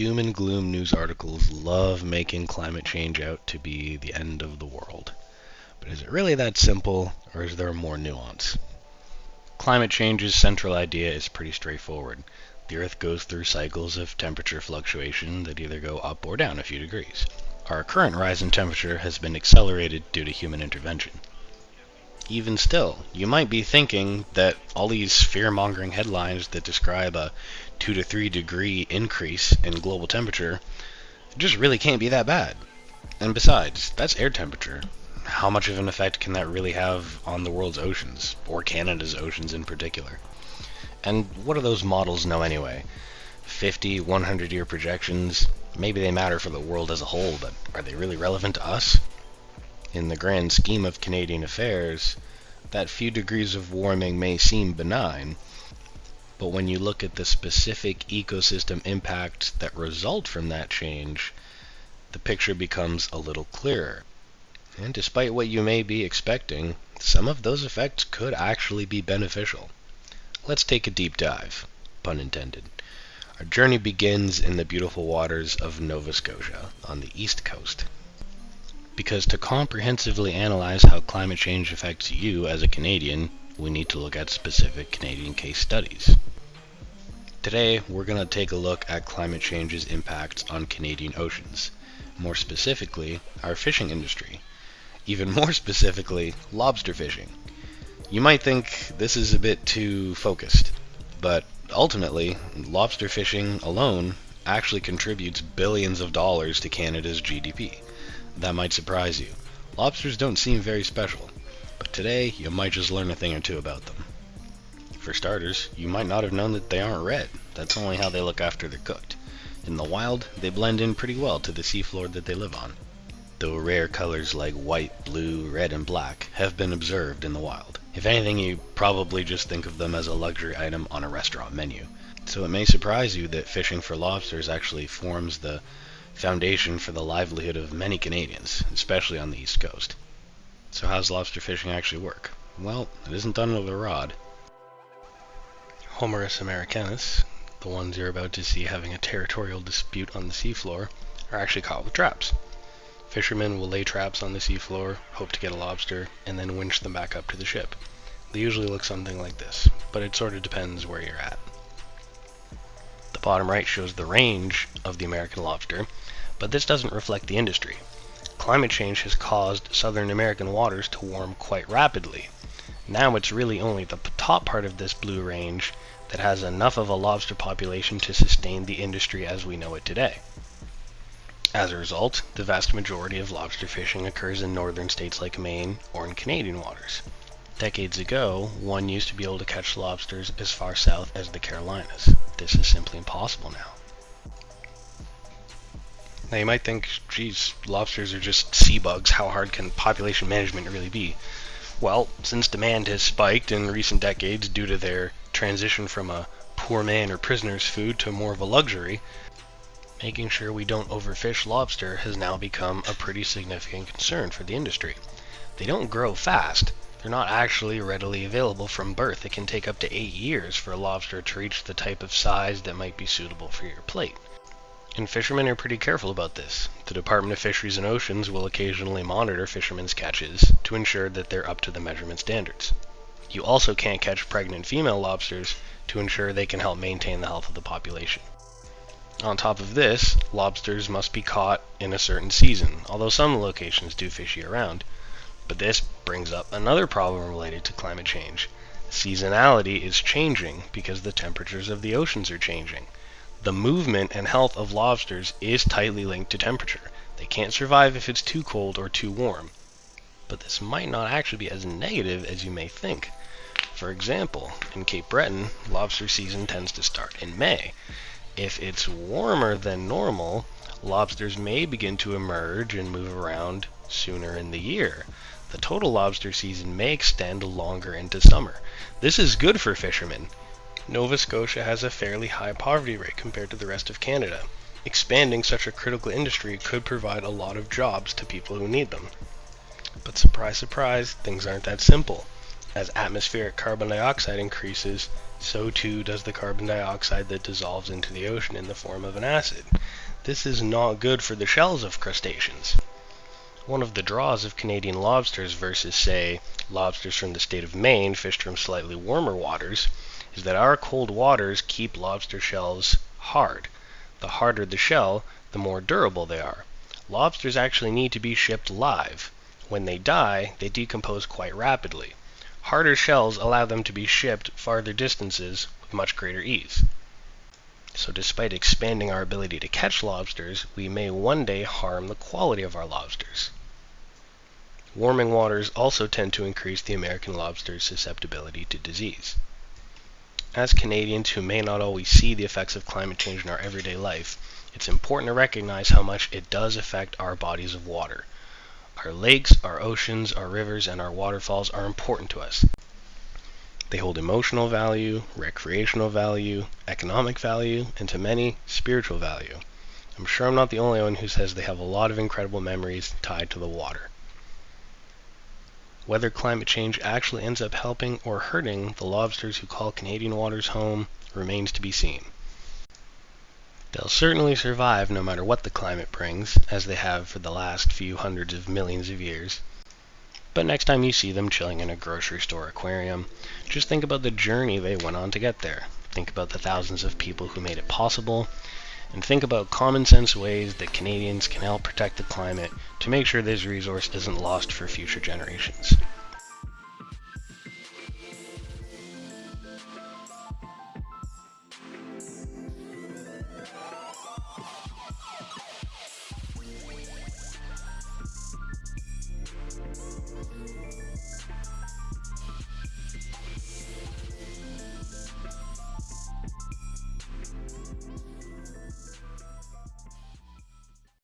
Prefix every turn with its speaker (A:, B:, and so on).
A: doom and gloom news articles love making climate change out to be the end of the world. But is it really that simple, or is there more nuance? Climate change's central idea is pretty straightforward. The Earth goes through cycles of temperature fluctuation that either go up or down a few degrees. Our current rise in temperature has been accelerated due to human intervention. Even still, you might be thinking that all these fear-mongering headlines that describe a 2 to 3 degree increase in global temperature just really can't be that bad. And besides, that's air temperature. How much of an effect can that really have on the world's oceans, or Canada's oceans in particular? And what do those models know anyway? 50, 100-year projections, maybe they matter for the world as a whole, but are they really relevant to us? In the grand scheme of Canadian affairs, that few degrees of warming may seem benign, but when you look at the specific ecosystem impacts that result from that change, the picture becomes a little clearer. And despite what you may be expecting, some of those effects could actually be beneficial. Let's take a deep dive, pun intended. Our journey begins in the beautiful waters of Nova Scotia on the east coast. Because to comprehensively analyze how climate change affects you as a Canadian, we need to look at specific Canadian case studies. Today, we're going to take a look at climate change's impacts on Canadian oceans, more specifically, our fishing industry. Even more specifically, lobster fishing. You might think this is a bit too focused, but ultimately, lobster fishing alone actually contributes billions of dollars to Canada's GDP. That might surprise you. Lobsters don't seem very special, but today you might just learn a thing or two about them. For starters, you might not have known that they aren't red. That's only how they look after they're cooked. In the wild, they blend in pretty well to the seafloor that they live on, though rare colors like white, blue, red, and black have been observed in the wild. If anything, you probably just think of them as a luxury item on a restaurant menu. So it may surprise you that fishing for lobsters actually forms the foundation for the livelihood of many Canadians, especially on the East Coast. So how does lobster fishing actually work? Well, it isn't done with a rod. Homerus americanus, the ones you're about to see having a territorial dispute on the seafloor, are actually caught with traps. Fishermen will lay traps on the seafloor, hope to get a lobster, and then winch them back up to the ship. They usually look something like this, but it sort of depends where you're at. The bottom right shows the range of the American lobster, but this doesn't reflect the industry. Climate change has caused southern American waters to warm quite rapidly. Now it's really only the top part of this blue range that has enough of a lobster population to sustain the industry as we know it today. As a result, the vast majority of lobster fishing occurs in northern states like Maine or in Canadian waters. Decades ago, one used to be able to catch lobsters as far south as the Carolinas. This is simply impossible now. Now you might think, geez, lobsters are just sea bugs, how hard can population management really be? Well, since demand has spiked in recent decades due to their transition from a poor man or prisoner's food to more of a luxury, making sure we don't overfish lobster has now become a pretty significant concern for the industry. They don't grow fast. They're not actually readily available from birth. It can take up to 8 years for a lobster to reach the type of size that might be suitable for your plate. And fishermen are pretty careful about this. The Department of Fisheries and Oceans will occasionally monitor fishermen's catches to ensure that they're up to the measurement standards. You also can't catch pregnant female lobsters to ensure they can help maintain the health of the population. On top of this, lobsters must be caught in a certain season, although some locations do fish year-round. But this brings up another problem related to climate change. Seasonality is changing because the temperatures of the oceans are changing. The movement and health of lobsters is tightly linked to temperature. They can't survive if it's too cold or too warm. But this might not actually be as negative as you may think. For example, in Cape Breton, lobster season tends to start in May. If it's warmer than normal, lobsters may begin to emerge and move around sooner in the year. The total lobster season may extend longer into summer. This is good for fishermen. Nova Scotia has a fairly high poverty rate compared to the rest of Canada. Expanding such a critical industry could provide a lot of jobs to people who need them. But surprise, surprise, things aren't that simple.
B: As atmospheric carbon dioxide increases, so too does the carbon dioxide that dissolves into the ocean in the form of an acid. This is not good for the shells of crustaceans. One of the draws of Canadian lobsters versus, say, lobsters from the state of Maine fished from slightly warmer waters is that our cold waters keep lobster shells hard. The harder the shell, the more durable they are. Lobsters actually need to be shipped live. When they die, they decompose quite rapidly. Harder shells allow them to be shipped farther distances with much greater ease. So despite expanding our ability to catch lobsters, we may one day harm the quality of our lobsters. Warming waters also tend to increase the American lobster's susceptibility to disease. As Canadians who may not always see the effects of climate change in our everyday life, it's important to recognize how much it does affect our bodies of water. Our lakes, our oceans, our rivers, and our waterfalls are important to us. They hold emotional value, recreational value, economic value, and to many, spiritual value. I'm sure I'm not the only one who says they have a lot of incredible memories tied to the water. Whether climate change actually ends up helping or hurting the lobsters who call Canadian waters home remains to be seen. They'll certainly survive no matter what the climate brings, as they have for the last few hundreds of millions of years. But next time you see them chilling in a grocery store aquarium, just think about the journey they went on to get there. Think about the thousands of people who made it possible, and think about common sense ways that Canadians can help protect the climate to make sure this resource isn't lost for future generations.